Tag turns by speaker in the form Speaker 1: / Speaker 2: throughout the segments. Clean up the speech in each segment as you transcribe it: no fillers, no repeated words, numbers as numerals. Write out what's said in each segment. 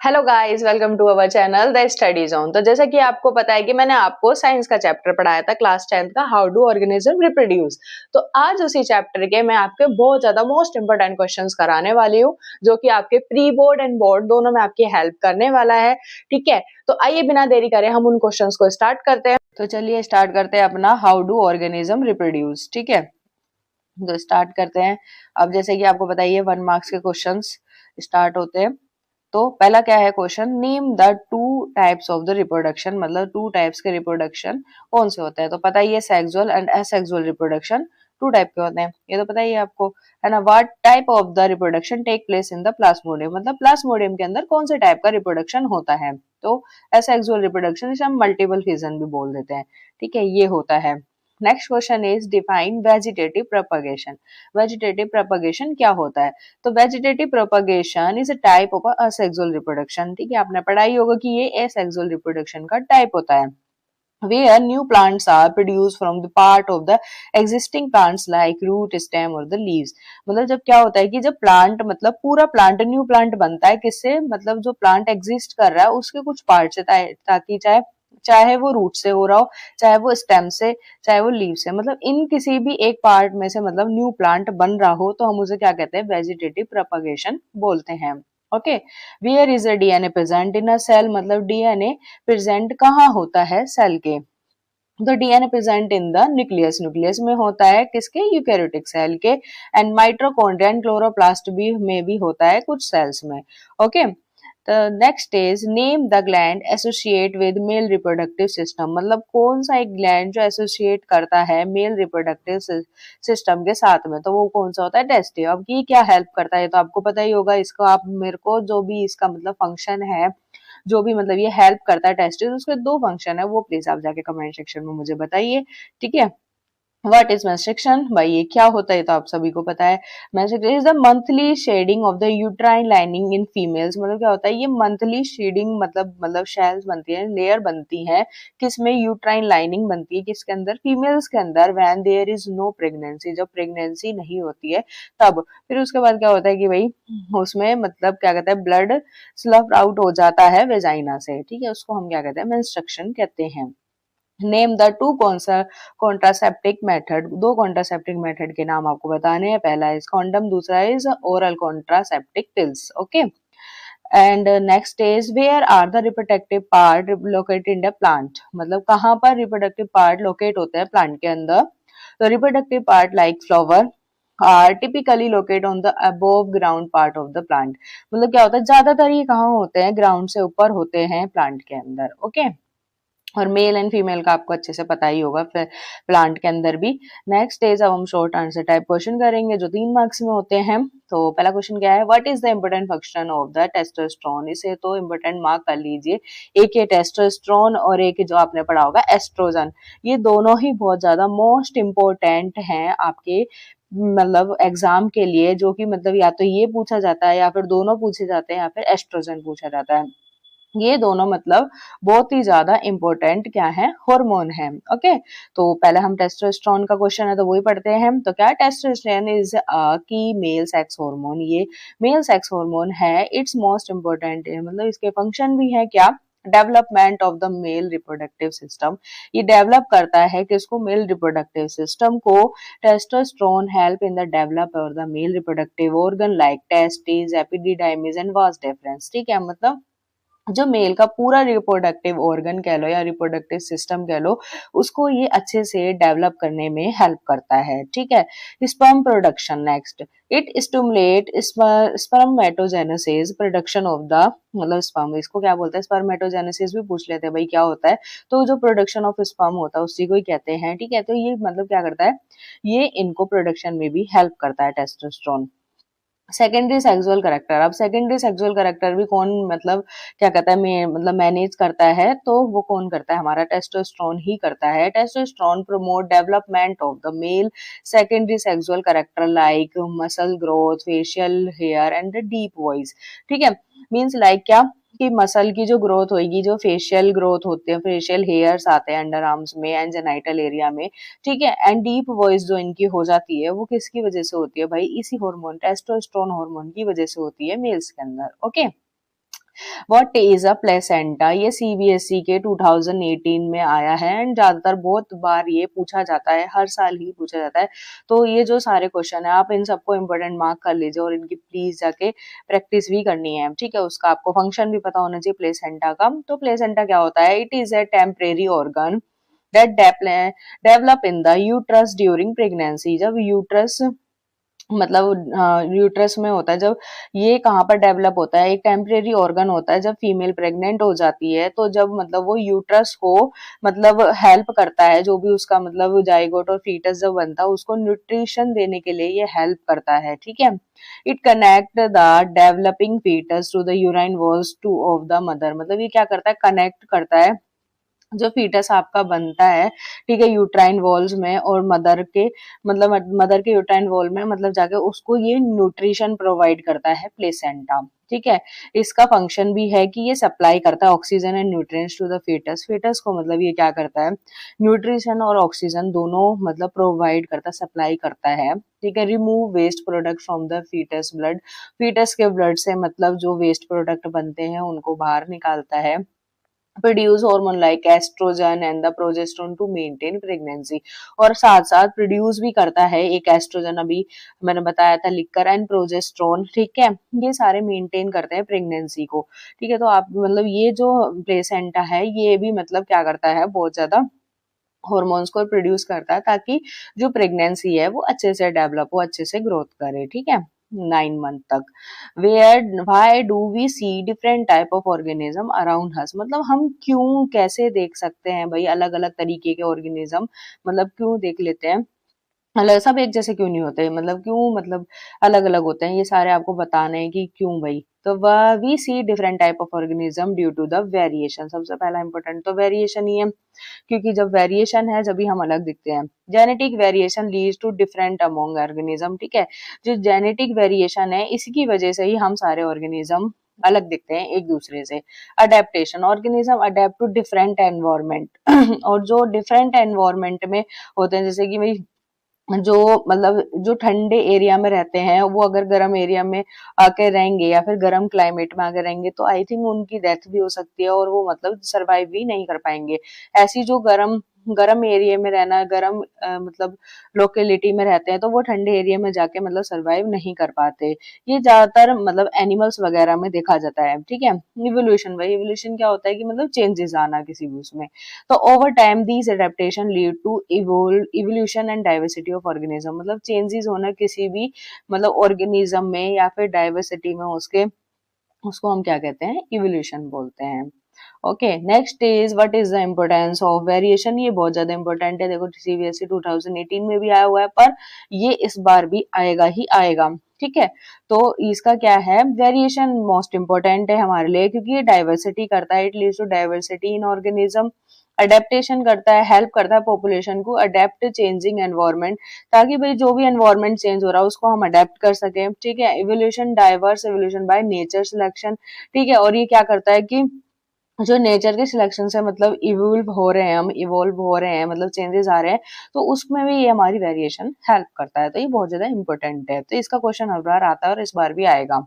Speaker 1: Hello guys, welcome to our channel the study zone. तो जैसा कि आपको पता है कि मैंने आपको साइंस का चैप्टर पढ़ाया था क्लास 10th का, हाउ डू ऑर्गेनिज्म रिप्रोड्यूस। तो आज उसी चैप्टर के मैं आपके बहुत ज्यादा मोस्ट इंपोर्टेंट क्वेश्चंस कराने वाली हूँ, जो कि आपके प्री बोर्ड एंड बोर्ड दोनों में आपकी हेल्प करने वाला है। ठीक है, तो आइए बिना देरी करे हम उन क्वेश्चंस को स्टार्ट करते हैं। तो चलिए स्टार्ट करते हैं अपना हाउ डू ऑर्गेनिज्म रिप्रोड्यूस। ठीक है, तो स्टार्ट करते हैं। अब जैसे कि आपको बताइए 1 मार्क्स के क्वेश्चंस स्टार्ट होते हैं। तो पहला क्या है question, name the two types of the reproduction, मतलब 2 टाइप्स के रिप्रोडक्शन कौन से होते हैं। तो पता ही है sexual and asexual reproduction 2 type के होते हैं, ये तो पता ही है आपको, है ना। What type of the reproduction take place in the plasmodium, मतलब प्लाज्मोडियम के अंदर कौन से टाइप का रिप्रोडक्शन होता है। तो असेक्सुअल रिप्रोडक्शन इसे हम मल्टीपल फिजन भी बोल देते हैं। ठीक है, ये होता है। Next question is define vegetative propagation. Vegetative propagation क्या होता है। तो vegetative propagation is a type of asexual reproduction. ठीक है, आपने पढ़ाई होगा कि ये असेक्सुअल रिप्रोडक्शन का टाइप होता है, where new plants are produced from the part of the existing plants like root, stem और the leaves। मतलब जब क्या होता है कि जब प्लांट, मतलब पूरा प्लांट न्यू प्लांट बनता है किससे, मतलब जो प्लांट एग्जिस्ट कर रहा है उसके कुछ पार्ट से, ताकि चाहे चाहे वो रूट से हो रहा हो, चाहे वो स्टेम से, चाहे वो लीव से, मतलब इन किसी भी एक पार्ट में से मतलब न्यू प्लांट बन रहा हो तो हम उसे क्या कहते हैं, वेजिटेटिव प्रोपगेशन बोलते हैं। Okay, where is a DNA present in a cell, मतलब डीएनए प्रेजेंट कहाँ होता है सेल के। तो DNA present in the nucleus, nucleus में होता है किसके, यूकैरियोटिक सेल के। एंड माइटोकॉन्ड्रिया एंड क्लोरोप्लास्ट भी में भी होता है कुछ सेल्स में। ओके, तो next is name the gland associate with mail reproductive system, मतलब कौन सा एक ग्लैंड जो एसोसिएट करता है मेल रिप्रोडक्टिव सिस्टम के साथ में, तो वो कौन सा होता है, टेस्टिव। अब ये क्या हेल्प करता है, तो आपको पता ही होगा, इसको आप मेरे को जो भी इसका मतलब फंक्शन है, जो भी मतलब ये हेल्प करता है टेस्टिस, उसके 2 फंक्शन है, वो प्लीज आप जाके कमेंट सेक्शन में मुझे बताइए। ठीक है, व्हाट इज मेंस्ट्रुएशन, भाई ये क्या होता है, तो आप सभी को पता है। Menstruation is the monthly shedding of the uterine lining in females, मतलब क्या होता है, ये मंथली शेडिंग, मतलब शेल्स बनती है, लेयर बनती है, किसमें, यूट्राइन लाइनिंग बनती है किसके अंदर, फीमेल्स के अंदर, when there is no pregnancy, जब प्रेगनेंसी नहीं होती है तब। फिर उसके बाद क्या होता है कि भाई उसमें मतलब क्या कहते हैं, ब्लड स्लफ आउट हो जाता है वेजाइना से। ठीक है, उसको हम क्या कहते हैं, मेंस्ट्रुएशन कहते हैं। Name the two contraceptive method, 2 contraceptive method के नाम आपको बताने हैं। पहला इज कॉन्डम, दूसरा is oral contraceptive pills. Okay, and next is where are the reproductive part located in the plant, मतलब कहाँ पर रिप्रोडक्टिव पार्ट लोकेट होते हैं प्लांट के अंदर। तो reproductive part like flower are typically locate on the above ground part of the plant, मतलब क्या होता है, ज्यादातर ये कहाँ होते हैं, ग्राउंड से ऊपर होते हैं प्लांट के अंदर। ओके, और मेल एंड फीमेल का आपको अच्छे से पता ही होगा फिर प्लांट के अंदर भी। नेक्स्ट इज, अब हम शॉर्ट आंसर टाइप क्वेश्चन करेंगे जो 3 मार्क्स में होते हैं। तो पहला क्वेश्चन क्या है, what is the important function of the testosterone, इसे तो इम्पोर्टेंट मार्क कर लीजिए। एक ये टेस्टोस्टेरोन और एक जो आपने पढ़ा होगा एस्ट्रोजन, ये दोनों ही बहुत ज्यादा मोस्ट इम्पोर्टेंट हैं आपके मतलब एग्जाम के लिए, जो कि मतलब या तो ये पूछा जाता है या फिर दोनों पूछे जाते हैं या फिर एस्ट्रोजन पूछा जाता है। ये दोनों मतलब बहुत ही ज्यादा इंपॉर्टेंट क्या है, हार्मोन है। ओके, तो पहले हम टेस्टोस्टेरोन का क्वेश्चन है तो वही पढ़ते हैं। तो क्या, testosterone is key male sex hormone, ये मेल सेक्स हार्मोन है, इट्स मोस्ट इम्पोर्टेंट है, मतलब इसके फंक्शन भी है क्या, development of the male reproductive system, ये डेवलप करता है किसको, मेल रिप्रोडक्टिव सिस्टम को। Testosterone help in the develop और the male reproductive organ like testis, epididymis and vas deferens. ठीक है, मतलब जो मेल का पूरा रिप्रोडक्टिव ऑर्गन कह लो या रिप्रोडक्टिव सिस्टम कह लो, उसको ये अच्छे से डेवलप करने में हेल्प करता है। ठीक है, sperm production next, it stimulate spermatogenesis production of the, मतलब स्पर्म, इसको क्या बोलते हैं, स्पर्मेटोजेनेसिस भी पूछ लेते हैं भाई क्या होता है, तो जो प्रोडक्शन ऑफ स्पर्म होता है उसी को ही कहते हैं। ठीक है, तो ये मतलब क्या करता है, ये इनको प्रोडक्शन में भी हेल्प करता है टेस्टोस्टेरोन। सेकेंडरी सेक्सुअल करेक्टर, अब सेकेंडरी सेक्सुअल करेक्टर भी कौन मतलब क्या कहता है, मतलब मैनेज करता है, तो वो कौन करता है, हमारा टेस्टोस्टेरोन ही करता है। Testosterone promote development of the male secondary sexual character like muscle growth, facial hair and deep voice. ठीक है, मीन्स लाइक क्या, कि मसल की जो ग्रोथ होगी, जो फेशियल ग्रोथ होते हैं, फेशियल हेयर्स आते हैं अंडर आर्म्स में एंड जेनाइटल एरिया में। ठीक है, एंड डीप वॉइस जो इनकी हो जाती है वो किसकी वजह से होती है भाई, इसी हार्मोन टेस्टोस्टेरोन हार्मोन की वजह से होती है मेल्स के अंदर। Okay, what is a placenta, ये सीबीएसई के 2018 में आया है एंड ज्यादातर बहुत बार ये पूछा जाता है, हर साल ही पूछा जाता है। तो ये जो सारे क्वेश्चन है आप इन सबको इंपॉर्टेंट मार्क कर लीजिए और इनकी प्लीज जाके प्रैक्टिस भी करनी है, ठीक है। उसका आपको फंक्शन भी पता होना चाहिए प्लेसेंटा का। तो प्लेसेंटा क्या होता है, it is a temporary organ that develop in the uterus during pregnancy. जब यूट्रस मतलब यूट्रस में होता है, जब ये कहाँ पर डेवलप होता है, एक टेम्परेरी ऑर्गन होता है जब फीमेल प्रेग्नेंट हो जाती है, तो जब मतलब वो यूट्रस को मतलब हेल्प करता है, जो भी उसका मतलब जाइगोट और फीटस जब बनता है उसको न्यूट्रिशन देने के लिए ये हेल्प करता है, ठीक है। It connect the developing foetus to the uterine walls to of the mother, मतलब ये क्या करता है, कनेक्ट करता है जो फीटस आपका बनता है, ठीक है, यूट्राइन वॉल्स में और मदर के मतलब मदर के यूट्राइन वॉल में मतलब जाके उसको ये न्यूट्रिशन प्रोवाइड करता है प्लेसेंटा, ठीक है। इसका फंक्शन भी है कि ये सप्लाई करता है oxygen and nutrients to the foetus, foetus को मतलब ये क्या करता है, न्यूट्रिशन और ऑक्सीजन दोनों मतलब प्रोवाइड करता, सप्लाई करता है, ठीक है। Remove waste product from the foetus blood, foetus के ब्लड से मतलब जो वेस्ट प्रोडक्ट बनते हैं उनको बाहर निकालता है। Produce hormone like oestrogen and the progesterone to maintain pregnancy, और साथ साथ प्रोड्यूस भी करता है एक एस्ट्रोजन, अभी मैंने बताया था लिखकर, एंड प्रोजेस्टेरोन, ठीक है। ये सारे मेंटेन करते हैं प्रेगनेंसी को, ठीक है। तो आप मतलब ये जो प्लेसेंटा है ये भी मतलब क्या करता है, बहुत ज्यादा हॉर्मोन्स को प्रोड्यूस करता है ताकि जो प्रेगनेंसी है वो अच्छे से डेवलप हो, अच्छे से ग्रोथ करे, ठीक है, 9 मंथ तक। Where why do we see different type of organism around us, मतलब हम क्यों कैसे देख सकते हैं भाई अलग अलग तरीके के ऑर्गेनिज्म, मतलब क्यों देख लेते हैं, अलग सब एक जैसे क्यों नहीं होते, मतलब क्यों मतलब अलग अलग होते हैं, ये सारे आपको बताने हैं कि क्यों भाई। तो we see different type of organism due to the variation, सबसे पहला इंपॉर्टेंट तो वेरिएशन ही है, क्योंकि जब वेरिएशन है जब भी हम अलग दिखते हैं। Genetic variation leads to different among organism, ठीक है। जो जेनेटिक वेरिएशन है इसी वजह से ही हम सारे ऑर्गेनिज्म अलग दिखते हैं एक दूसरे से। Adaptation, organism adapt to different environment और जो डिफरेंट एनवायरमेंट में होते हैं, जैसे कि भाई जो मतलब जो ठंडे एरिया में रहते हैं वो अगर गर्म एरिया में आके रहेंगे या फिर गर्म क्लाइमेट में आके रहेंगे तो आई थिंक उनकी डेथ भी हो सकती है और वो मतलब सरवाइव भी नहीं कर पाएंगे। ऐसी जो गर्म गर्म एरिया में रहना, गर्म मतलब लोकेलिटी में रहते हैं तो वो ठंडे एरिया में जाके मतलब सरवाइव नहीं कर पाते। ये ज्यादातर मतलब एनिमल्स वगैरह में देखा जाता है, ठीक है। इवोल्यूशन, भाई इवोल्यूशन क्या होता है कि मतलब चेंजेस आना किसी भी उसमें। तो over time these adaptation lead to evolution and diversity of organism, मतलब चेंजेस होना किसी भी मतलब ऑर्गेनिज्म में या फिर डाइवर्सिटी में उसके, उसको हम क्या कहते हैं, इवोल्यूशन बोलते हैं। Okay, next is what is the importance of variation, ये बहुत ज्यादा इंपॉर्टेंट है, देखो सीबीएसई 2018 में भी आया हुआ है पर ये इस बार भी आएगा ही आएगा, ठीक है। तो इसका क्या है, वेरिएशन मोस्ट इंपॉर्टेंट है हमारे लिए क्योंकि ये डाइवर्सिटी करता है, it leads to diversity in organism. Adaptation करता है, हेल्प करता है पॉपुलेशन को अडेप्ट चेंजिंग एनवायरनमेंट, ताकि भाई जो भी एनवायरनमेंट चेंज हो रहा है उसको हम अडेप्ट कर सकें, ठीक है। Evolution, diverse evolution by nature selection, ठीक है। और ये क्या करता है कि जो नेचर के सिलेक्शन से मतलब इवोल्व हो रहे हैं, हम इवोल्व हो रहे हैं मतलब चेंजेस आ रहे हैं, तो उसमें भी ये हमारी वेरिएशन हेल्प करता है, तो ये बहुत ज्यादा इंपॉर्टेंट है। तो इसका क्वेश्चन हर बार आता है और इस बार भी आएगा।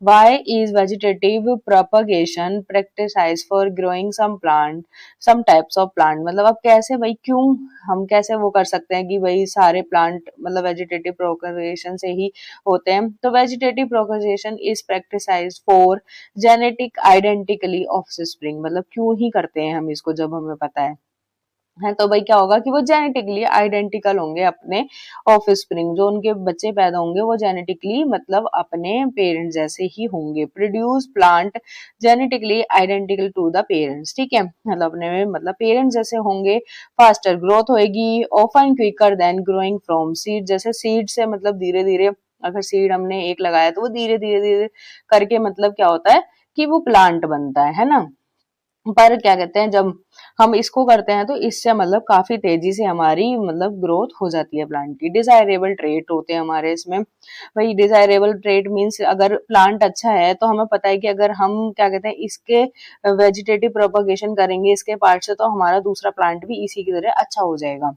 Speaker 1: Why is vegetative propagation practiced for growing some plant, some types of plant, मतलब अब कैसे भाई क्यों हम कैसे वो कर सकते हैं कि भाई सारे प्लांट मतलब वेजिटेटिव प्रोपगेशन से ही होते हैं। तो vegetative propagation is practised for genetic identically of spring, मतलब क्यों ही करते हैं हम इसको जब हमें पता है तो भाई क्या होगा कि वो जेनेटिकली आइडेंटिकल होंगे अपने ऑफस्प्रिंग, जो उनके बच्चे पैदा होंगे वो जेनेटिकली मतलब अपने पेरेंट्स जैसे ही होंगे। Produce plant genetically identical to the parents, ठीक है, मतलब अपने मतलब पेरेंट्स जैसे होंगे। फास्टर ग्रोथ होएगी, often quicker than growing from seed, जैसे सीड से मतलब धीरे धीरे, अगर सीड हमने एक लगाया तो वो धीरे धीरे धीरे करके मतलब क्या होता है कि वो प्लांट बनता है ना। पर क्या कहते हैं जब हम इसको करते हैं तो इससे मतलब काफी तेजी से हमारी मतलब ग्रोथ हो जाती है प्लांट की। डिजायरेबल ट्रेट होते हैं हमारे इसमें, भाई डिजायरेबल ट्रेट मींस अगर प्लांट अच्छा है तो हमें पता है कि अगर हम क्या कहते हैं इसके वेजिटेटिव प्रोपगेशन करेंगे इसके पार्ट से तो हमारा दूसरा प्लांट भी इसी की तरह अच्छा हो जाएगा।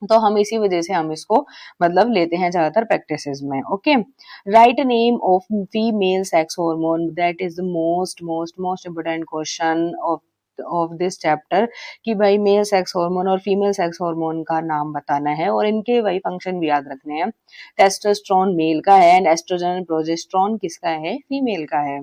Speaker 1: तो हम इसी वजह से हम इसको मतलब लेते हैं ज्यादातर प्रैक्टिसेस में। Okay, write name of female sex hormone, that is the most most most important question of this chapter, कि भाई मेल सेक्स हार्मोन और फीमेल सेक्स हार्मोन का नाम बताना है और इनके वही फंक्शन भी याद रखने हैं। टेस्टोस्टेरोन मेल का है एंड एस्ट्रोजन प्रोजेस्टेरोन किसका है, फीमेल का है।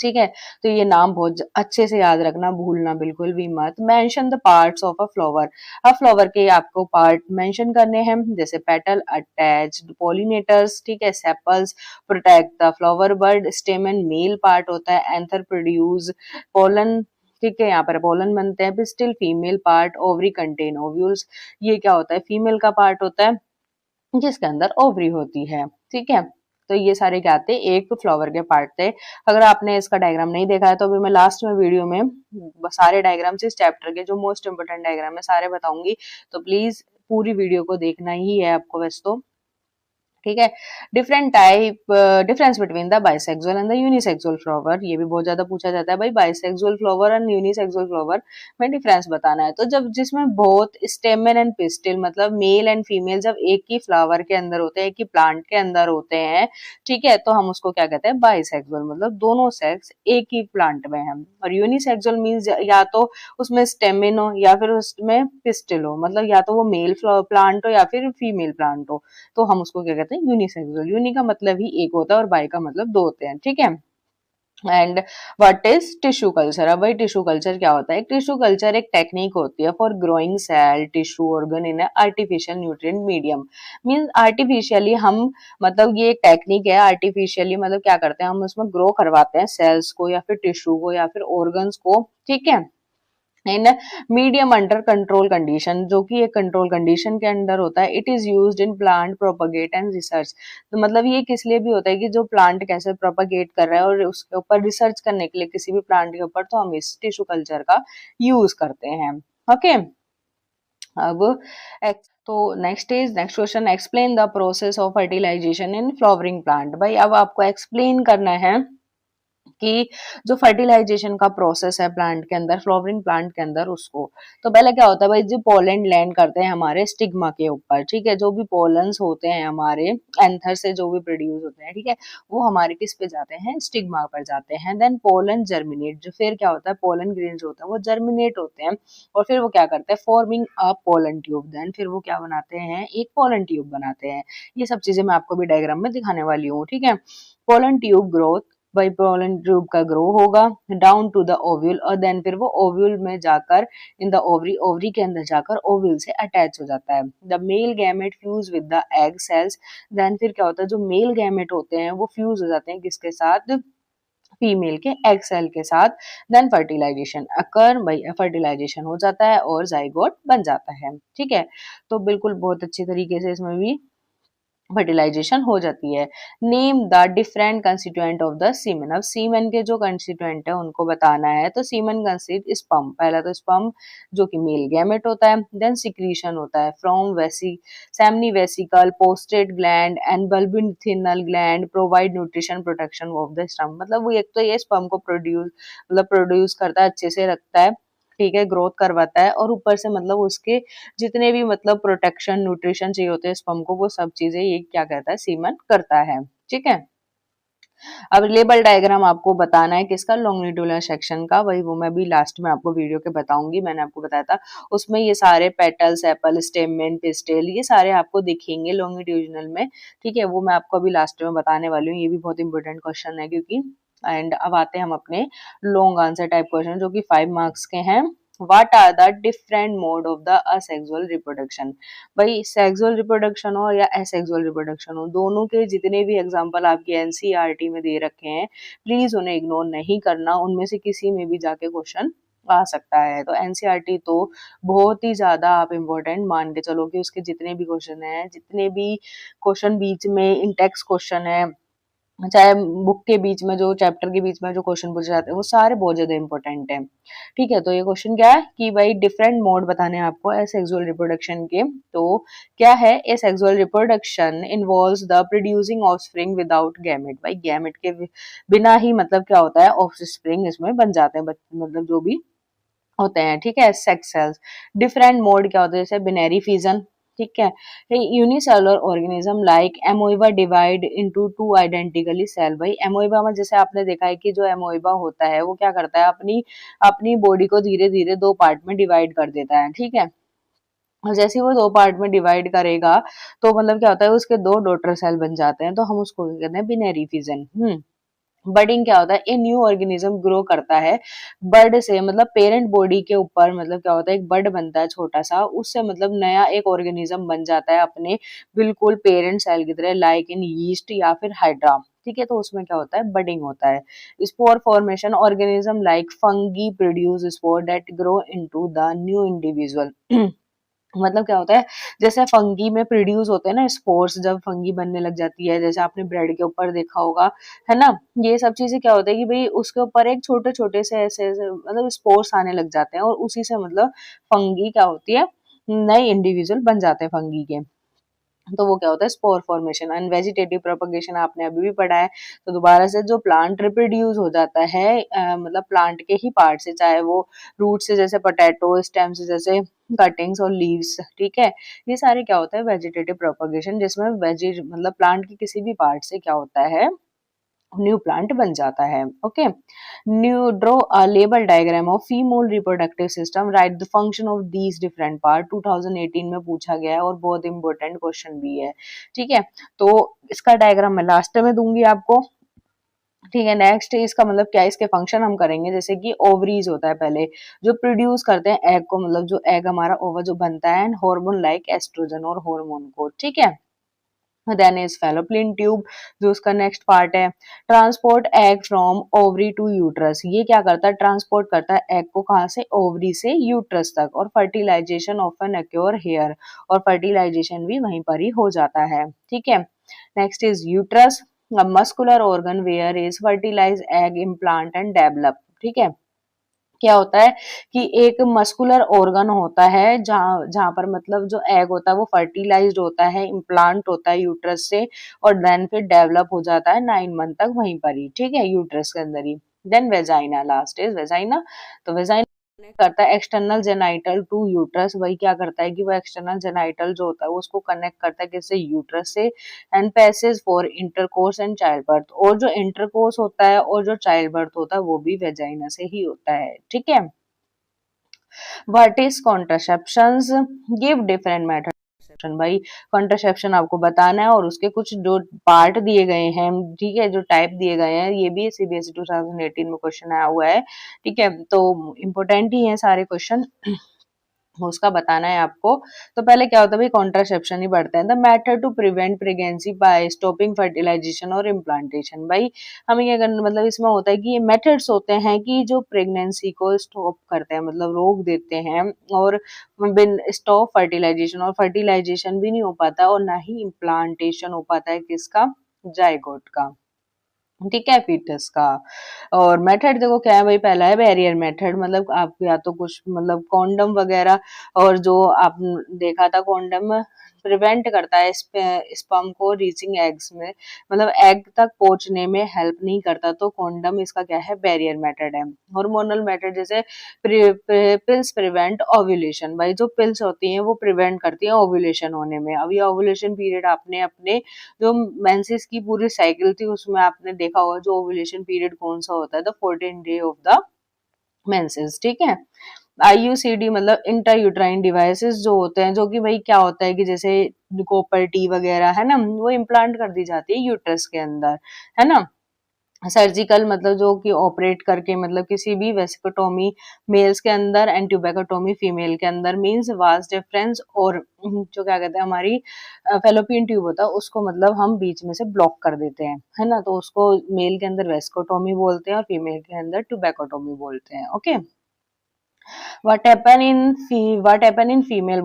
Speaker 1: ठीक है, तो ये नाम बहुत अच्छे से याद रखना, भूलना बिल्कुल भी मत। Mention the parts of a flower, अब फ्लावर के आपको पार्ट मेंशन करने हैं, जैसे पेटल, अटैच्ड, पोलिनेटर्स, ठीक है, sepals, protect the flower bird, स्टेमन male part होता है, एंथर प्रोड्यूस पोलन, ठीक है, यहाँ पर पोलन बनते हैं, pistil female part, ovary contain ovules, ये क्या होता है, फीमेल का पार्ट होता है जिसके अंदर ओवरी होती है। ठीक है, तो ये सारे क्या थे, एक फ्लावर के पार्ट थे। अगर आपने इसका डायग्राम नहीं देखा है तो अभी मैं लास्ट में वीडियो में सारे डायग्राम्स इस चैप्टर के जो मोस्ट इंपोर्टेंट डायग्राम है सारे बताऊंगी, तो प्लीज पूरी वीडियो को देखना ही है आपको वैसे तो। ठीक है, different type, difference between the bisexual and the unisexual flower, ये भी बहुत ज्यादा पूछा जाता है भाई, bisexual flower and unisexual flower में डिफरेंस बताना है। तो जब जिसमें बहुत स्टेमन एंड पिस्टिल मतलब मेल एंड फीमेल जब एक ही फ्लावर के अंदर होते हैं, एक ही प्लांट के अंदर होते हैं, ठीक है, तो हम उसको क्या कहते हैं, बाइसेक्सुअल, मतलब दोनों सेक्स एक ही प्लांट में है। और यूनिसेक्सुअल मीन्स या तो उसमें स्टेमिन हो या फिर उसमें पिस्टिल हो, मतलब या तो वो मेल प्लांट हो या फिर फीमेल प्लांट हो, तो हम उसको क्या कहते हैं, यूनिसेक्सुअल। यूनि का मतलब ही एक होता है और बाई का मतलब दो होते हैं। ठीक है, and what is tissue culture, अब भाई टिश्यू कल्चर क्या होता है, टिश्यू कल्चर एक टेक्निक होती है for growing cell tissue organ in artificial nutrient medium, means artificially हम, मतलब ये एक टेक्निक है, आर्टिफिशियली मतलब क्या करते हैं, हम उसमें ग्रो करवाते हैं सेल्स को या फिर टिश्यू को या फिर ऑर्गन्स को, ठीक है, in medium under control condition, जो कि एक कंट्रोल कंडीशन के अंडर होता है। It is used in plant propagate and research, तो मतलब ये किस लिए भी होता है कि जो प्लांट कैसे प्रोपगेट कर रहा है और उसके ऊपर रिसर्च करने के लिए किसी भी प्लांट के ऊपर, तो हम इस टिश्यू कल्चर का यूज करते हैं। ओके, अब तो next question, explain the process of fertilisation in flowering plant, भाई अब आपको एक्सप्लेन करना है कि जो फर्टिलाइजेशन का प्रोसेस है प्लांट के अंदर, फ्लावरिंग प्लांट के अंदर, उसको तो पहले क्या होता है भाई, जो पोलन लैंड करते हैं हमारे स्टिग्मा के ऊपर, ठीक है, जो भी पोलन्स होते हैं हमारे एंथर से जो भी प्रोड्यूस होते हैं, ठीक है, वो हमारे किस पे जाते हैं, स्टिग्मा पर जाते हैं। देन पोलन जर्मिनेट, जो फिर क्या होता है, पोलन ग्रेन्स होते हैं वो जर्मिनेट होते हैं और फिर वो क्या करते हैं, forming a pollen tube, then फिर वो क्या बनाते हैं, एक पोलन ट्यूब बनाते हैं। ये सब चीजें मैं आपको भी डायग्राम में दिखाने वाली हूँ। ठीक है, पोलन ट्यूब ग्रोथ, भाई पोलन ट्यूब का ग्रो होगा डाउन टू द ओव्यूल, और देन फिर वो ओव्यूल में जाकर इन द ओवरी, ओवरी के अंदर जाकर ओव्यूल से अटैच हो जाता है। The male gamete fuse with the egg cells, then फिर क्या होता है, जो मेल गैमेट होते हैं वो फ्यूज हो जाते हैं किसके साथ, फीमेल के एग सेल के साथ। देन फर्टिलाइजेशन अकर, भाई फर्टिलाइजेशन हो जाता है और जाइगोट बन जाता है। ठीक है, तो बिल्कुल बहुत अच्छी तरीके से इसमें भी फर्टिलाइजेशन हो जाती है। Name the different constituent of the semen, अब सीमेन के जो कंस्टिट्यूएंट है उनको बताना है। तो सीमेन कंसिस्ट स्पर्म, पहला तो स्पर्म जो कि मेल गैमेट होता है, देन सिक्रीशन होता है फ्रॉम वेसी seminal vesicle, prostate gland and bulbourethral gland provide nutrition protection of the sperm, मतलब वो एक तो ये स्पर्म को प्रोड्यूस करता है, अच्छे से रखता है, ठीक है, ग्रोथ करवाता है, और ऊपर से मतलब उसके जितने भी मतलब प्रोटेक्शन न्यूट्रिशन चाहिए होते हैं स्पर्म को, वो सब चीजें ये क्या कहता है, सीमन करता है। ठीक है, अब लेबल डायग्राम आपको बताना है किसका, लॉन्गिट्यूडनल सेक्शन का, वही वो मैं भी लास्ट में आपको वीडियो के बताऊंगी, मैंने आपको बताया था उसमें ये सारे पेटल, सेपल, स्टेमेन, पिस्टिल, ये सारे आपको दिखेंगे लॉन्गिट्यूडनल में। ठीक है, वो मैं आपको अभी लास्ट में बताने वाली हूँ, ये भी बहुत इंपॉर्टेंट क्वेश्चन है क्योंकि। एंड अब आते हैं हम अपने लॉन्ग आंसर टाइप क्वेश्चन जो कि 5 मार्क्स के हैं। What are the different mode of the asexual reproduction, भाई सेक्सुअल रिप्रोडक्शन हो या एसेक्सुअल रिप्रोडक्शन हो, दोनों के जितने भी एग्जांपल आपके एनसीईआरटी में दे रखे हैं प्लीज उन्हें इग्नोर नहीं करना, उनमें से किसी में भी जाके क्वेश्चन आ सकता है। तो एनसीईआरटी तो बहुत ही ज्यादा आप इम्पोर्टेंट मान के चलो कि उसके जितने भी क्वेश्चन है, जितने भी क्वेश्चन बीच में इंटेक्स क्वेश्चन है, चाहे बुक के बीच में जो चैप्टर के बीच में जो क्वेश्चन पूछे जाते हैं वो सारे बहुत ज्यादा इंपॉर्टेंट है। ठीक है, तो ये क्वेश्चन क्या है कि भाई डिफरेंट मोड बताने हैं आपको एसेक्सुअल रिप्रोडक्शन के। तो क्या है, asexual reproduction involves the producing offspring without gamete, भाई गैमेट के बिना ही मतलब क्या होता है, ऑफस्प्रिंग इसमें बन जाते हैं, मतलब जो भी होते हैं। ठीक है, सेक्स सेल्स, डिफरेंट मोड क्या होता है, जैसे बिनरी फिजन, ठीक है। Unicellular organism like amoeba divide into two identically cell. भाई एमोइबा में जैसे आपने देखा है कि जो एमोइबा होता है वो क्या करता है, अपनी अपनी बॉडी को धीरे धीरे दो पार्ट में डिवाइड कर देता है, ठीक है। और जैसे ही वो दो पार्ट में डिवाइड करेगा तो मतलब क्या होता है, उसके दो डॉटर सेल बन जाते हैं, तो हम उसको कहते हैं बिनेरी फिजन। बर्डिंग क्या होता है, ए न्यू ऑर्गेनिज्म ग्रो करता है बर्ड से, मतलब पेरेंट बॉडी के ऊपर, मतलब क्या होता है एक बर्ड बनता है छोटा सा, उससे मतलब नया एक ऑर्गेनिज्म बन जाता है अपने बिल्कुल पेरेंट सेल की तरह, लाइक इन यीस्ट या फिर हाइड्रा, ठीक है। तो उसमें क्या होता है, बडिंग होता है। Spore formation, organism like fungi produce spore that grow into the new individual. मतलब क्या होता है, जैसे फंगी में प्रोड्यूस होते हैं ना स्पोर्स, जब फंगी बनने लग जाती है, जैसे आपने ब्रेड के ऊपर देखा होगा, है ना। ये सब चीजें क्या होता है कि भाई उसके ऊपर एक छोटे छोटे से ऐसे मतलब स्पोर्स आने लग जाते हैं, और उसी से मतलब फंगी क्या होती है, नए इंडिविजुअल बन जाते हैं फंगी के। तो वो क्या होता है, spore formation. And vegetative propagation आपने अभी भी पढ़ा है, तो दोबारा से जो प्लांट रिप्रोड्यूस हो जाता है, मतलब प्लांट के ही पार्ट से, चाहे वो रूट से जैसे पोटैटो, स्टेम से जैसे कटिंग्स और लीव्स, ठीक है। ये सारे क्या होता है, वेजिटेटिव प्रोपगेशन, जिसमें वेजी मतलब प्लांट की किसी भी पार्ट से क्या होता है, न्यू प्लांट बन जाता है। Okay, new draw a label diagram of female reproductive system, right the function of these different part. 2018 में पूछा गया है और बहुत इंपॉर्टेंट क्वेश्चन भी है, ठीक है। तो इसका डायग्राम मैं लास्ट में दूंगी आपको, ठीक है। नेक्स्ट इसका मतलब क्या है, इसके फंक्शन हम करेंगे, जैसे कि ओवरीज होता है पहले, जो प्रोड्यूस करते हैं एग को, मतलब जो एग हमारा ओवर जो बनता है, एंड हार्मोन लाइक एस्ट्रोजन और हार्मोन को, ठीक है। देन इज फेलोपियन ट्यूब, जो उसका नेक्स्ट पार्ट है। Transport egg from ovary to uterus, ये क्या करता है, ट्रांसपोर्ट करता है एग को कहाँ से, ओवरी से यूट्रस तक। और फर्टिलाइजेशन ऑफन अक्योर हेयर, और फर्टिलाइजेशन भी वहीं पर ही हो जाता है, ठीक है। Next is uterus, muscular organ where is fertilise egg implant and develop, ठीक है। क्या होता है कि एक मस्कुलर ऑर्गन होता है, जहाँ जहाँ पर मतलब जो एग होता है वो फर्टिलाइज्ड होता है, इम्प्लांट होता है यूट्रस से, और देन फिर डेवलप हो जाता है 9 मंथ तक वहीं पर ही, ठीक है, यूट्रस के अंदर ही। Then vagina, last is vagina. तो वेजाइना करता है एक्सटर्नल जेनाइटल टू यूट्रस, वही क्या करता है कि वो एक्सटर्नल जेनाइटल जो होता है वो उसको कनेक्ट करता है किससे, यूट्रस से। And passage for intercourse and child birth, और जो इंटरकोर्स होता है और जो चाइल्ड बर्थ होता है वो भी वेजाइना से ही होता है, ठीक है। What is contraceptions, give different method. भाई कॉन्ट्रासेप्शन आपको बताना है, और उसके कुछ जो पार्ट दिए गए हैं, ठीक है, जो टाइप दिए गए हैं, ये भी सीबीएसई 2018 में क्वेश्चन आया हुआ है, ठीक है। तो इम्पोर्टेंट ही है सारे क्वेश्चन, उसका बताना है आपको। तो पहले क्या होता है भाई, कॉन्ट्रासेप्शन ही बढ़ता है, the method to prevent pregnancy by stopping fertilisation और इम्प्लांटेशन। भाई हमें क्या करना, मतलब इसमें होता है कि ये मेथड्स होते हैं कि जो प्रेगनेंसी को स्टॉप करते हैं, मतलब रोक देते हैं, और बिन स्टॉप फर्टिलाइजेशन, और फर्टिलाइजेशन भी नहीं हो पाता, और ना ही इम्प्लांटेशन हो पाता है किसका, जायगोट का, ठीक है, फीटस का। और मेथड देखो क्या है भाई, पहला है बैरियर मेथड, मतलब आप या तो कुछ मतलब कॉन्डम वगैरह, और जो आप देखा था कॉन्डम प्रिवेंट करता है स्पर्म को रीचिंग एग्स में, मतलब एग तक पहुंचने में हेल्प नहीं करता, तो कॉन्डम इसका क्या है, बैरियर मेथड है। हार्मोनल मेथड, जैसे पिल्स प्रिवेंट ओव्यूलेशन, भाई जो पिल्स होती हैं वो प्रिवेंट करती हैं ओव्यूलेशन होने में। अब ये ओव्यूलेशन पीरियड आपने अपने जो मेंसेस की पूरी साइकिल थी उसमें आपने देखा होगा, जो ओव्यूलेशन पीरियड कौन सा होता है, the 14 day of the menses, ठीक है। आईयूसीडी मतलब इंटर यूट्राइन डिवाइसेस जो होते हैं, जो कि भाई क्या होता है कि जैसे कॉपर टी वगैरह है ना, वो इम्प्लांट कर दी जाती है यूट्रस के अंदर, है ना। सर्जिकल मतलब जो कि ऑपरेट करके, मतलब किसी भी वेस्कोटोमी मेल्स के अंदर एंड ट्यूबेकोटोमी फीमेल के अंदर, मींस वास्ट डिफरेंस। और जो क्या कहते हैं, हमारी फेलोपियन ट्यूब होता है उसको मतलब हम बीच में से ब्लॉक कर देते हैं, है ना, तो उसको मेल के अंदर वेस्कोटोमी बोलते हैं और फीमेल के अंदर ट्यूबेकोटोमी बोलते हैं, okay. What happen in female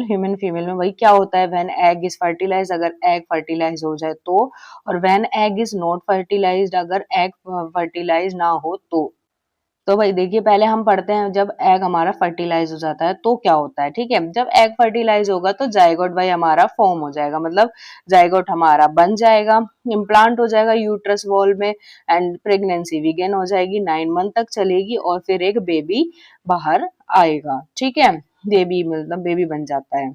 Speaker 1: human female में वही क्या होता है, व्हेन एग इज फर्टिलाइज, अगर एग फर्टिलाइज हो जाए तो, और when egg is not fertilised, अगर एग फर्टिलाइज ना हो तो भाई देखिए पहले हम पढ़ते हैं, जब एग हमारा फर्टिलाइज हो जाता है तो क्या होता है, ठीक है। जब एग फर्टिलाइज होगा तो जाइगोट भाई हमारा फॉर्म हो जाएगा, मतलब जाइगोट हमारा बन जाएगा, इम्प्लांट हो जाएगा यूट्रस वॉल में, एंड प्रेगनेंसी बिगिन हो जाएगी, 9 मंथ तक चलेगी, और फिर एक बेबी बाहर आएगा, ठीक है, बेबी मतलब बेबी बन जाता है।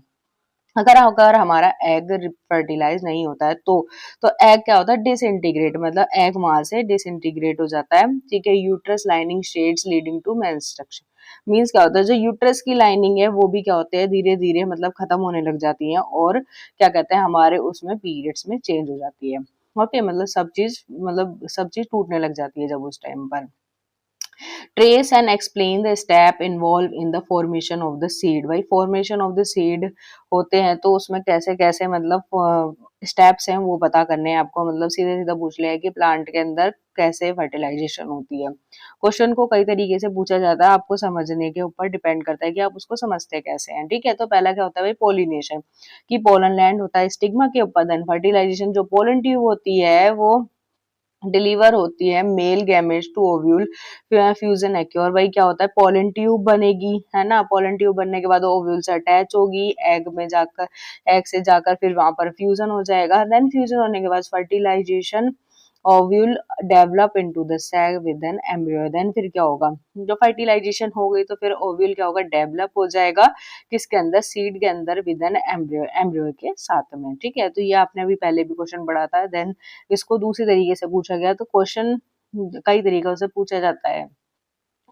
Speaker 1: अगर अगर हमारा एग फर्टिलाइज नहीं होता है तो एग क्या होता है, डिसइंटीग्रेट, मतलब एग वहां से डिसइंटीग्रेट हो जाता है, ठीक है। Uterus lining sheds leading to menstruation, means क्या होता है, जो यूट्रस की लाइनिंग है वो भी क्या होते हैं, धीरे धीरे मतलब खत्म होने लग जाती है, और क्या कहते हैं, हमारे उसमें पीरियड्स में चेंज हो जाती है। ओके, मतलब सब चीज टूटने लग जाती है जब उस टाइम पर। Trace and explain the step involve in the formation of the seed. भाई फॉर्मेशन ऑफ द सीड होते हैं तो उसमें कैसे कैसे मतलब स्टेप्स हैं वो पता करने हैं आपको, मतलब सीधे सीधा पूछ लिया है कि प्लांट के अंदर कैसे फर्टिलाइजेशन होती है। क्वेश्चन को कई तरीके से पूछा जाता है, आपको समझने के ऊपर डिपेंड करता है कि आप उसको समझते कैसे हैं, ठीक है। तो पहला क्या होता है भाई, पोलिनेशन, कि पोलन लैंड होता है स्टिग्मा के ऊपर, देन फर्टिलाइजेशन, जो पोलन ट्यूब होती है वो डिलीवर होती है male gametes to ovule, fusion occur. भाई क्या होता है, पोलन ट्यूब बनेगी, है ना, पोलन ट्यूब बनने के बाद ओव्यूल से अटैच होगी एग में जाकर, एग से जाकर फिर वहां पर फ्यूजन हो जाएगा, देन फ्यूजन होने के बाद fertilisation, ovule develop into the सैग विद एन एम्ब्रियो, देन फिर क्या होगा, जो फर्टिलाइजेशन हो गई तो फिर ओव्यूल क्या होगा, डेवलप हो जाएगा किसके अंदर, सीड के अंदर, विद एन एम्ब्रियो, एम्ब्रियो के साथ में, ठीक है। तो ये आपने अभी पहले भी क्वेश्चन पढ़ा था। देन इसको दूसरी तरीके से पूछा गया, तो क्वेश्चन कई तरीकों से पूछा जाता है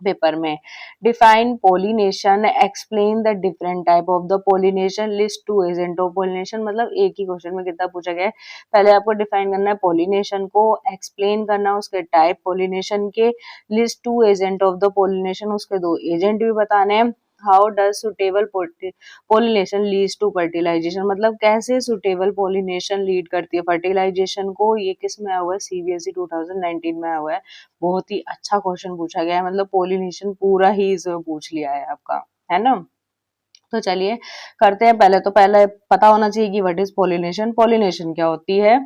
Speaker 1: पेपर में। Define pollination, explain the different type of the pollination, list two agent of pollination, मतलब एक ही क्वेश्चन में कितना पूछा गया है। पहले आपको डिफाइन करना है पोलिनेशन को, एक्सप्लेन करना उसके टाइप पोलिनेशन के, list two agent of the pollination, उसके दो एजेंट भी बताने हैं। How does suitable pollination leads to fertilisation, मतलब कैसे सुटेबल पोलिनेशन लीड करती है फर्टिलाइजेशन को। ये किस में आया हुआ है, सीबीएसई 2019 में आया हुआ है। बहुत ही अच्छा क्वेश्चन पूछा गया है, मतलब पोलिनेशन पूरा ही इसमें पूछ लिया है आपका, है ना। तो चलिए करते हैं, पहले पता होना चाहिए कि व्हाट इज पोलिनेशन। पोलिनेशन क्या होती है,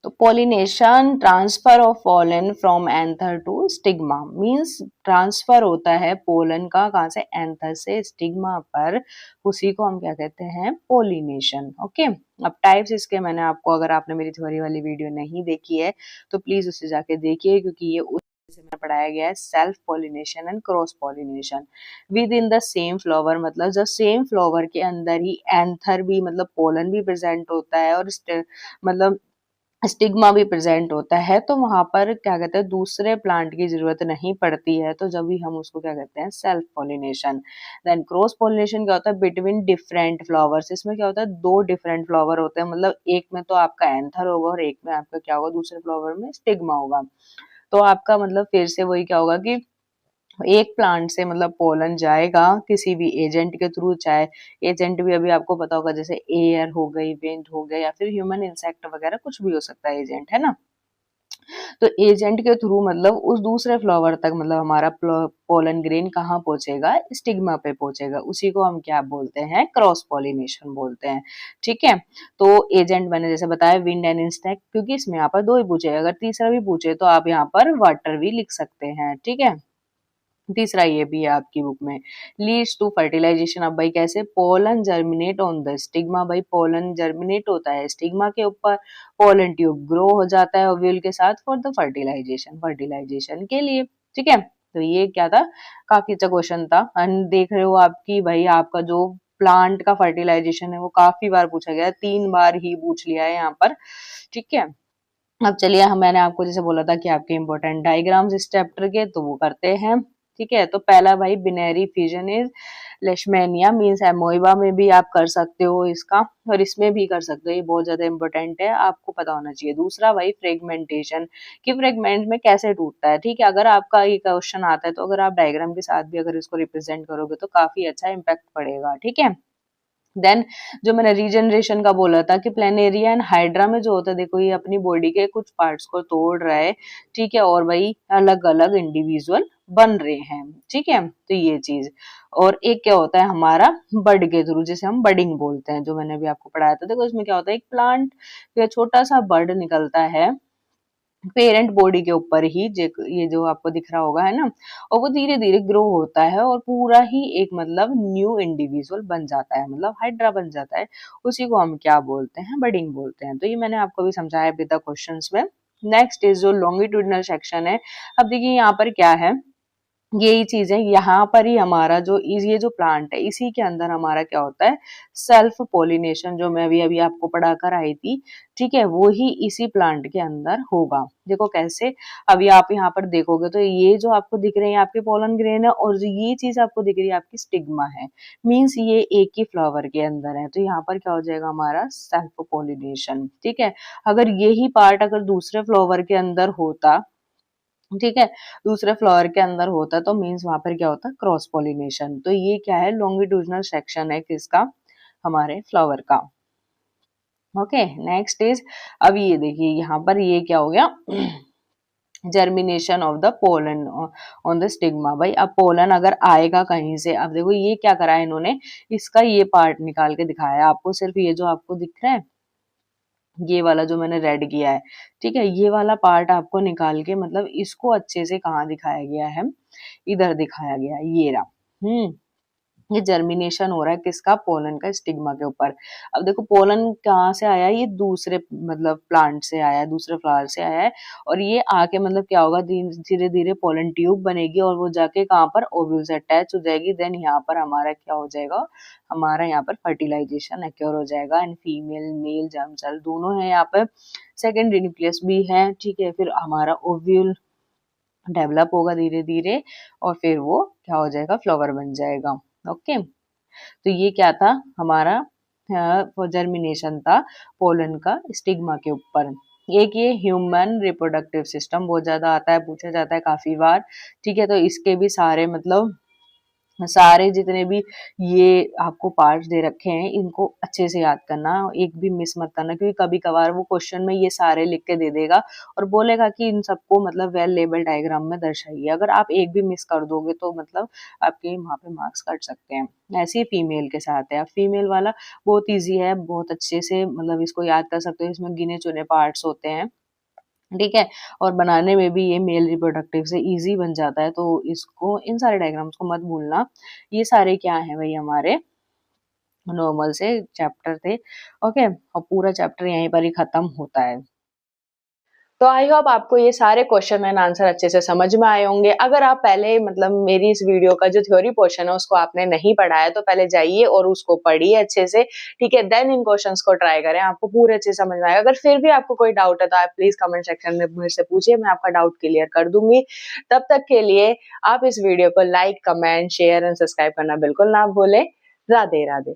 Speaker 1: तो pollination transfer of pollen from anther to stigma, means transfer होता है पोलन का, कहां से, एंथर से स्टिग्मा पर, उसी को हम क्या कहते हैं, पोलिनेशन। ओके, अब टाइप्स इसके मैंने आपको, अगर आपने मेरी थ्योरी वाली वीडियो नहीं देखी है तो प्लीज उसे जाके देखिए, क्योंकि ये उस से में पढ़ाया गया है self pollination and cross pollination with in the same flower, मतलब जब सेम फ्लावर के अंदर ही एंथर भी, मतलब पोलन भी प्रेजेंट होता है और मतलब स्टिग्मा भी प्रेजेंट होता है, तो वहां पर क्या कहते हैं, दूसरे प्लांट की जरूरत नहीं पड़ती है, तो जब भी हम उसको क्या कहते हैं, self pollination. Then cross pollination क्या होता है, बिटवीन डिफरेंट फ्लावर्स, इसमें क्या होता है, दो डिफरेंट फ्लावर होते हैं, मतलब एक में तो आपका एंथर होगा और एक में आपका क्या होगा, दूसरे फ्लावर में स्टिग्मा होगा। तो आपका मतलब फिर से वही क्या होगा कि एक प्लांट से मतलब पोलन जाएगा किसी भी एजेंट के थ्रू, चाहे एजेंट भी अभी आपको पता होगा, जैसे एयर हो गई, विंड हो गया, या फिर ह्यूमन इंसेक्ट वगैरह, कुछ भी हो सकता है एजेंट, है ना। तो एजेंट के थ्रू मतलब उस दूसरे फ्लावर तक, मतलब हमारा पोलन ग्रेन कहाँ पहुंचेगा, स्टिग्मा पे पहुंचेगा, उसी को हम क्या बोलते हैं, क्रॉस पोलिनेशन बोलते हैं, ठीक है। तो एजेंट मैंने जैसे बताया विंड एंड इंसेक्ट, क्योंकि इसमें यहाँ पर दो ही पूछे, अगर तीसरा भी पूछे तो आप यहाँ पर वाटर भी लिख सकते हैं, ठीक है। तीसरा ये भी है आपकी बुक में, लीड्स टू फर्टिलाइजेशन। अब भाई कैसे, pollen germinate on the stigma, भाई पोलन जर्मिनेट होता है स्टिग्मा के ऊपर, पोलन ट्यूब ग्रो हो जाता है ओव्यूल के साथ फॉर द फर्टिलाइजेशन, फर्टिलाइजेशन के लिए, ठीक है। तो ये क्या था, काफी अच्छा क्वेश्चन था, एंड देख रहे हो आपकी भाई आपका जो प्लांट का फर्टिलाइजेशन है वो काफी बार पूछा गया है, 3 बार ही पूछ लिया है यहाँ पर, ठीक है। अब चलिए, हम मैंने आपको जैसे बोला था कि आपके इंपॉर्टेंट डायग्राम्स इस चैप्टर के, तो वो करते हैं, ठीक है। तो पहला भाई बिनेरी फिजन इज लेशमेनिया, मीन्स एमोइबा में भी आप कर सकते हो इसका, और इसमें भी कर सकते हो, ये बहुत ज्यादा इंपॉर्टेंट है, आपको पता होना चाहिए। दूसरा भाई फ्रेगमेंटेशन, कि फ्रेगमेंट में कैसे टूटता है, ठीक है। अगर आपका ये क्वेश्चन आता है तो अगर आप डायग्राम के साथ भी अगर इसको रिप्रेजेंट करोगे तो काफी अच्छा इम्पैक्ट पड़ेगा, ठीक है। देन जो मैंने रीजनरेशन का बोला था कि प्लेनेरिया एंड हाइड्रा में जो होता है, देखो ये अपनी बॉडी के कुछ पार्ट्स को तोड़ रहा है, ठीक है, और वही अलग अलग इंडिविजुअल बन रहे हैं, ठीक है। तो ये चीज, और एक क्या होता है हमारा बड के थ्रू, जिसे हम बडिंग बोलते हैं, जो मैंने अभी आपको पढ़ाया था। देखो इसमें क्या होता है, एक प्लांट या छोटा सा बड निकलता है पेरेंट बॉडी के ऊपर ही, ये जो आपको दिख रहा होगा, है ना, और वो धीरे धीरे ग्रो होता है और पूरा ही एक मतलब न्यू इंडिविजुअल बन जाता है, मतलब हाइड्रा बन जाता है, उसी को हम क्या बोलते हैं, बडिंग बोलते हैं। तो ये मैंने आपको भी समझाया विद द क्वेश्चंस में। नेक्स्ट इज जो लॉन्गिट्यूडिनल सेक्शन है, अब देखिए यहाँ पर क्या है, यही चीज़ है, यहाँ पर ही हमारा जो ये जो प्लांट है, इसी के अंदर हमारा क्या होता है, सेल्फ पॉलिनेशन, जो मैं अभी-अभी आपको पढ़ा कर आई थी, ठीक है? वो ही इसी प्लांट के अंदर होगा। देखो कैसे, अभी आप यहाँ पर देखोगे तो ये जो आपको दिख रहे हैं आपके पोलन ग्रेन है, और जो ये चीज़ आपको दिख रही है आपकी स्टिग्मा है। मीन्स ये एक ही फ्लावर के अंदर है, तो यहाँ पर क्या हो जाएगा हमारा सेल्फ पॉलिनेशन, ठीक है? अगर यही पार्ट अगर दूसरे फ्लावर के अंदर होता, ठीक है, दूसरे फ्लावर के अंदर होता तो मीन्स वहां पर क्या होता, क्रॉस पॉलिनेशन। तो ये क्या है, लॉन्गिट्यूडनल सेक्शन है किसका, हमारे फ्लावर का। ओके, नेक्स्ट इज, अब ये देखिए यहाँ पर ये क्या हो गया, germination of the pollen on the stigma. भाई अब पोलन अगर आएगा कहीं से, अब देखो ये क्या करा है इन्होंने, इसका ये पार्ट निकाल के दिखाया आपको, सिर्फ ये जो आपको दिख रहा है, ये वाला जो मैंने रेड किया है, ठीक है, ये वाला पार्ट आपको निकाल के, मतलब इसको अच्छे से कहाँ दिखाया गया है, इधर दिखाया गया है, ये रहा। ये जर्मिनेशन हो रहा है किसका, पोलन का, स्टिग्मा के ऊपर। अब देखो पोलन कहाँ से आया है, ये दूसरे मतलब प्लांट से आया है, दूसरे फ्लावर से आया है, और ये आके मतलब क्या होगा, धीरे धीरे पोलन ट्यूब बनेगी, और वो जाके कहाँ पर, ओव्यूल से अटैच हो जाएगी। देन यहाँ पर हमारा क्या हो जाएगा, हमारा यहाँ पर फर्टिलाइजेशन एक्योर हो जाएगा, and female male germ cell दोनों है यहाँ पर, सेकेंडरी न्यूक्लियस भी है, ठीक है, फिर हमारा ओव्यूल डेवलप होगा धीरे धीरे, और फिर वो क्या हो जाएगा, फ्लावर बन जाएगा। ओके, तो ये क्या था हमारा, जर्मिनेशन था पोलन का स्टिग्मा के ऊपर। एक ये ह्यूमन रिप्रोडक्टिव सिस्टम बहुत ज्यादा आता है, पूछा जाता है काफी बार, ठीक है, तो इसके भी सारे मतलब सारे जितने भी ये आपको पार्ट्स दे रखे हैं, इनको अच्छे से याद करना, एक भी मिस मत करना, क्योंकि कभी कभार वो क्वेश्चन में ये सारे लिख के दे देगा और बोलेगा कि इन सबको मतलब वेल लेबल डायग्राम में दर्शाइए। अगर आप एक भी मिस कर दोगे तो मतलब आपके वहाँ पे मार्क्स कट सकते हैं। ऐसे ही फीमेल के साथ है, अब फीमेल वाला बहुत ईजी है, बहुत अच्छे से मतलब इसको याद कर सकते हो, इसमें गिने चुने पार्ट्स होते हैं, ठीक है, और बनाने में भी ये मेल रिप्रोडक्टिव से इजी बन जाता है, तो इसको, इन सारे डायग्राम्स को मत भूलना। ये सारे क्या है भाई, हमारे नॉर्मल से चैप्टर थे। ओके, और पूरा चैप्टर यहीं पर ही खत्म होता है। तो आई होप आपको ये सारे क्वेश्चन एंड आंसर अच्छे से समझ में आए होंगे। अगर आप पहले मतलब मेरी इस वीडियो का जो थ्योरी पोर्शन है उसको आपने नहीं पढ़ा है, तो पहले जाइए और उसको पढ़िए अच्छे से, ठीक है, देन इन क्वेश्चंस को ट्राई करें, आपको पूरे अच्छे समझ में आएगा। अगर फिर भी आपको कोई डाउट है तो आप प्लीज कमेंट सेक्शन में मुझसे पूछिए, मैं आपका डाउट क्लियर कर दूंगी। तब तक के लिए आप इस वीडियो को like, comment, share and subscribe करना बिल्कुल ना भूलें। राधे राधे।